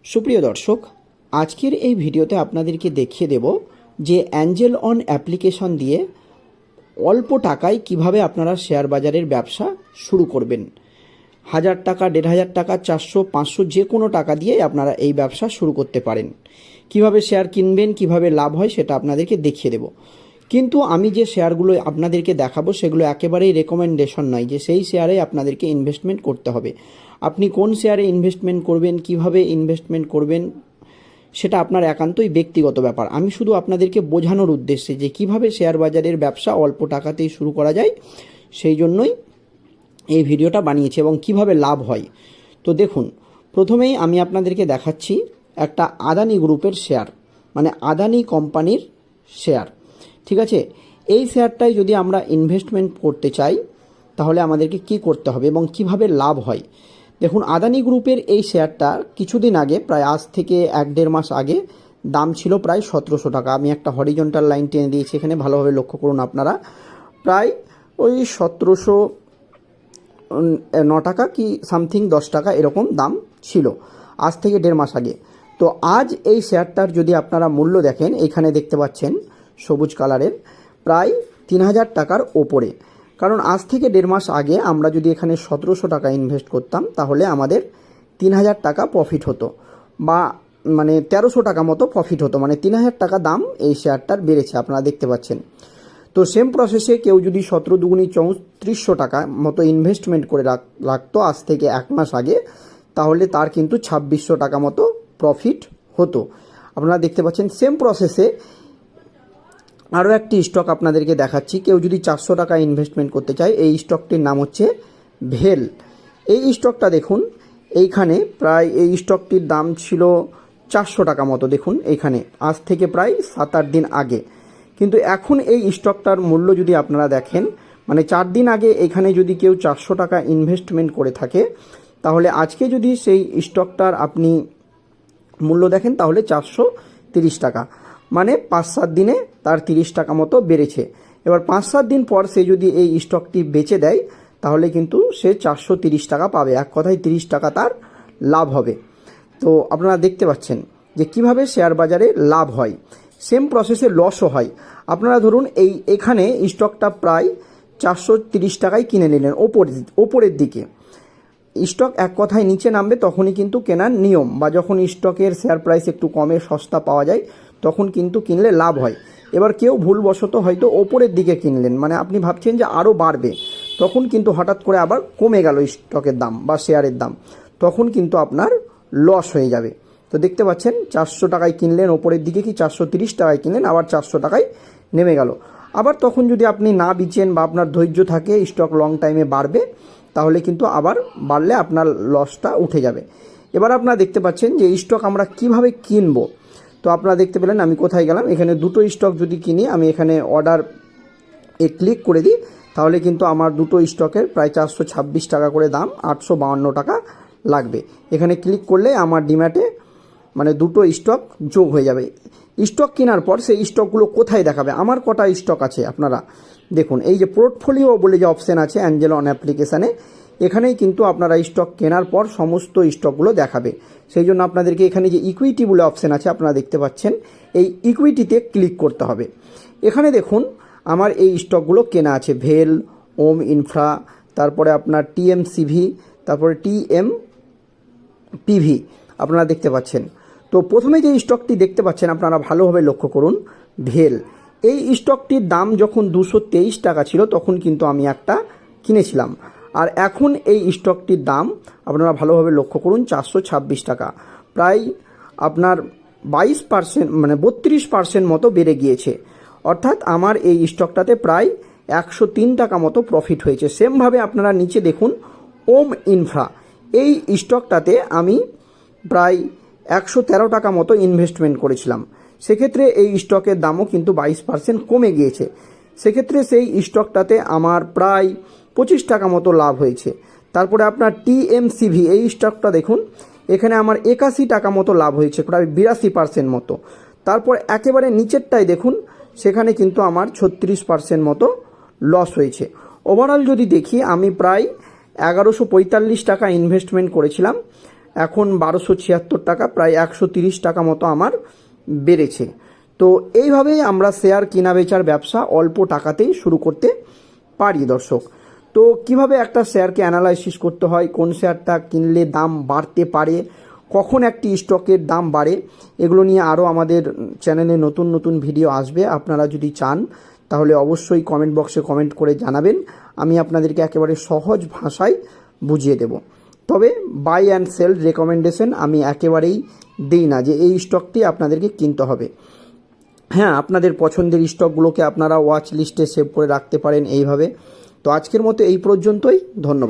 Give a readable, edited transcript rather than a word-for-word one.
সুপ্রিয় দর্শক, আজকের এই ভিডিওতে আপনাদেরকে দেখিয়ে দেব যে অ্যাঞ্জেল অন অ্যাপ্লিকেশন দিয়ে অল্প টাকায় কিভাবে আপনারা শেয়ার বাজারের ব্যবসা শুরু করবেন। 1000 টাকা, 1500 টাকা, 400, 500 যে কোনো টাকা দিয়ে আপনারা এই ব্যবসা শুরু করতে পারেন। কিভাবে শেয়ার কিনবেন, কিভাবে লাভ হয় সেটা আপনাদেরকে দেখিয়ে দেব। কিন্তু আমি যে শেয়ারগুলো আপনাদেরকে দেখাবো সেগুলো একেবারেই রেকমেন্ডেশন নয় যে সেই শেয়ারে আপনাদেরকে ইনভেস্টমেন্ট করতে হবে। আপনি কোন শেয়ারে ইনভেস্টমেন্ট করবেন, কিভাবে ইনভেস্টমেন্ট করবেন সেটা আপনার একান্তই ব্যক্তিগত ব্যাপার। আমি শুধু আপনাদেরকে বোঝানোর উদ্দেশ্যে যে কিভাবে শেয়ার বাজারের ব্যবসা অল্প টাকাতেই শুরু করা যায় সেই জন্যই এই ভিডিওটা বানিয়েছি এবং কিভাবে লাভ হয়। তো দেখুন, প্রথমেই আমি আপনাদেরকে দেখাচ্ছি একটা আদানি গ্রুপের শেয়ার, মানে আদানি কোম্পানির শেয়ার। ঠিক আছে, এই শেয়ারটায় যদি আমরা ইনভেস্টমেন্ট করতে চাই তাহলে আমাদেরকে কি করতে হবে এবং কিভাবে লাভ হয়। দেখুন, আদানি গ্রুপের এই শেয়ারটা কিছুদিন আগে, প্রায় আজ থেকে 1-1.5 মাস আগে দাম ছিল প্রায় 1700 টাকা। আমি একটা হরিজন্টাল লাইন টেনে দিয়েছি এখানে, ভালোভাবে লক্ষ্য করুন আপনারা। প্রায় ওই 1709 টাকা কি সামথিং 10 টাকা এরকম দাম ছিল আজ থেকে 1.5 মাস আগে। তো আজ এই শেয়ারটার যদি আপনারা মূল্য দেখেন, এখানে দেখতে পাচ্ছেন সবুজ কালারের, প্রায় 3000 টাকার ওপরে। কারণ আজ থেকে 1.5 মাস আগে আমরা যদি এখানে 1700 টাকা ইনভেস্ট করতাম তাহলে আমাদের 3000 টাকা প্রফিট হতো, বা মানে 1300 টাকা মতো প্রফিট হতো, মানে 3000 টাকা দাম এই শেয়ারটার বেড়েছে আপনারা দেখতে পাচ্ছেন। তো সেম প্রসেসে কেউ যদি 17 দুগুণী 3400 টাকা মতো ইনভেস্টমেন্ট করে রাখতো আজ থেকে 1 মাস আগে, তাহলে তার কিন্তু 2600 টাকা মতো প্রফিট হতো। আপনারা দেখতে পাচ্ছেন সেম প্রসেসে আরও একটি স্টক আপনাদেরকে দেখাচ্ছি। কেউ যদি 400 টাকা ইনভেস্টমেন্ট করতে চায়, এই স্টকটির নাম হচ্ছে ভেল। এই স্টকটা দেখুন, এইখানে প্রায় এই স্টকটির দাম ছিল 400 টাকা মতো। দেখুন এইখানে আজ থেকে প্রায় 7-8 দিন আগে। কিন্তু এখন এই স্টকটার মূল্য যদি আপনারা দেখেন, মানে 4 দিন আগে এখানে যদি কেউ 400 টাকা ইনভেস্টমেন্ট করে থাকে, তাহলে আজকে যদি সেই স্টকটার আপনি মূল্য দেখেন তাহলে 430 টাকা, মানে 5-7 দিনে তার 30 টাকা মতো বেড়েছে। এবার 5-7 দিন পর সে যদি এই স্টকটি বেচে দেয় তাহলে কিন্তু সে 430 টাকা পাবে। এক কথায় 30 টাকা তার লাভ হবে। তো আপনারা দেখতে পাচ্ছেন যে কিভাবে শেয়ার বাজারে লাভ হয়। সেম প্রসেসে লসও হয়। আপনারা ধরুন এখানে স্টকটা প্রায় 430 টাকায় কিনে নিলেন ওপরের দিকে। স্টক এক কথায় নিচে নামবে তখনই কিন্তু কেনার নিয়ম, বা যখন স্টকের শেয়ার প্রাইস একটু কমে সস্তা পাওয়া যায় তখন কিন্তু কিনলে লাভ হয়। এবার কেউ ভুলবশত হয়তো ওপরের দিকে কিনলেন, মানে আপনি ভাবছেন যে আরও বাড়বে, তখন কিন্তু হঠাৎ করে আবার কমে গেল স্টকের দাম বা শেয়ারের দাম, তখন কিন্তু আপনার লস হয়ে যাবে। তো দেখতে পাচ্ছেন 400 টাকায় কিনলেন ওপরের দিকে, কি 430 টাকায় কিনলেন, আবার 400 টাকায় নেমে গেল। আবার তখন যদি আপনি না বিচেন বা আপনার ধৈর্য থাকে স্টক লং টাইমে বাড়বে, তাহলে কিন্তু আবার বাড়লে আপনার লসটা উঠে যাবে। এবার আপনারা দেখতে পাচ্ছেন যে স্টক আমরা কিভাবে কিনবো। তো আপনারা দেখতে পেলেন আমি কোথায় গেলাম, এখানে দুটো স্টক যদি কিনি, আমি এখানে অর্ডার ক্লিক করে দিই, তাহলে কিন্তু আমার দুটো স্টকের প্রায় 426 টাকা করে দাম, 852 টাকা লাগবে। এখানে ক্লিক করলে আমার ডিম্যাটে মানে দুটো স্টক যোগ হয়ে যাবে। স্টক কেনার পর সেই স্টকগুলো কোথায় দেখাবে, আমার কটা স্টক আছে আপনারা দেখুন। এই যে পোর্টফোলিও বলে যে অপশান আছে অ্যাঞ্জেল অন অ্যাপ্লিকেশানে, এখানেই কিন্তু আপনারা স্টক কেনার পর সমস্ত স্টকগুলো দেখাবে। সেই জন্য আপনাদেরকে এখানে যে ইকুইটি বলে অপশান আছে আপনারা দেখতে পাচ্ছেন, এই ইকুইটিতে ক্লিক করতে হবে। এখানে দেখুন আমার এই স্টকগুলো কেনা আছে, ভেল, ওম ইনফ্রা, তারপরে আপনার টিএমসিভি, তারপরে টিএমপিভি আপনারা দেখতে পাচ্ছেন। তো প্রথমে যে স্টকটি দেখতে পাচ্ছেন আপনারা ভালোভাবে লক্ষ্য করুন, ভেল। এই স্টকটির দাম যখন 223 টাকা ছিল তখন কিন্তু আমি একটা কিনেছিলাম, আর এখন এই স্টকটির দাম আপনারা ভালোভাবে লক্ষ্য করুন 426 টাকা, প্রায় আপনার 22% মানে 32% মতো বেড়ে গিয়েছে। অর্থাৎ আমার এই স্টকটাতে প্রায় 103 টাকা মতো প্রফিট হয়েছে। সেমভাবে আপনারা নিচে দেখুন ওম ইনফ্রা, এই স্টকটাতে আমি প্রায় 113 টাকা মতো ইনভেস্টমেন্ট করেছিলাম। সেক্ষেত্রে এই স্টকের দামও কিন্তু 22% কমে গিয়েছে। সেক্ষেত্রে সেই স্টকটাতে আমার প্রায় 25 টাকা মতো লাভ হয়েছে। তারপরে আপনার টিএমসিভি, এই স্টকটা দেখুন, এখানে আমার 81 টাকা মতো লাভ হয়েছে, প্রায় 82% মতো। তারপর একেবারে নিচেরটাই দেখুন, সেখানে কিন্তু আমার 36% মতো লস হয়েছে। ওভারঅল যদি দেখি আমি প্রায় 1145 টাকা ইনভেস্টমেন্ট করেছিলাম, এখন 1276 টাকা, প্রায় 130 টাকা মতো আমার বেড়েছে। তো এইভাবেই আমরা শেয়ার কেনা বেচার ব্যবসা অল্প টাকাতেই শুরু করতে পারি দর্শক। তো কিভাবে একটা শেয়ারকে অ্যানালাইসিস করতে হয়, কোন শেয়ারটা কিনলে দাম বাড়তে পারে, কখন একটি স্টকের দাম বাড়ে, এগুলো নিয়ে আরও আমাদের চ্যানেলে নতুন নতুন ভিডিও আসবে। আপনারা যদি চান তাহলে অবশ্যই কমেন্ট বক্সে কমেন্ট করে জানাবেন, আমি আপনাদেরকে একেবারে সহজ ভাষায় বুঝিয়ে দেব। তবে বাই অ্যান্ড সেল রেকমেন্ডেশন আমি একেবারেই দিই না যে এই স্টকটি আপনাদেরকে কিনতে হবে। হ্যাঁ, আপনাদের পছন্দের স্টকগুলোকে আপনারা ওয়াচ লিস্টে সেভ করে রাখতে পারেন এইভাবে। তো আজকের মতো এই পর্যন্তই, ধন্যবাদ।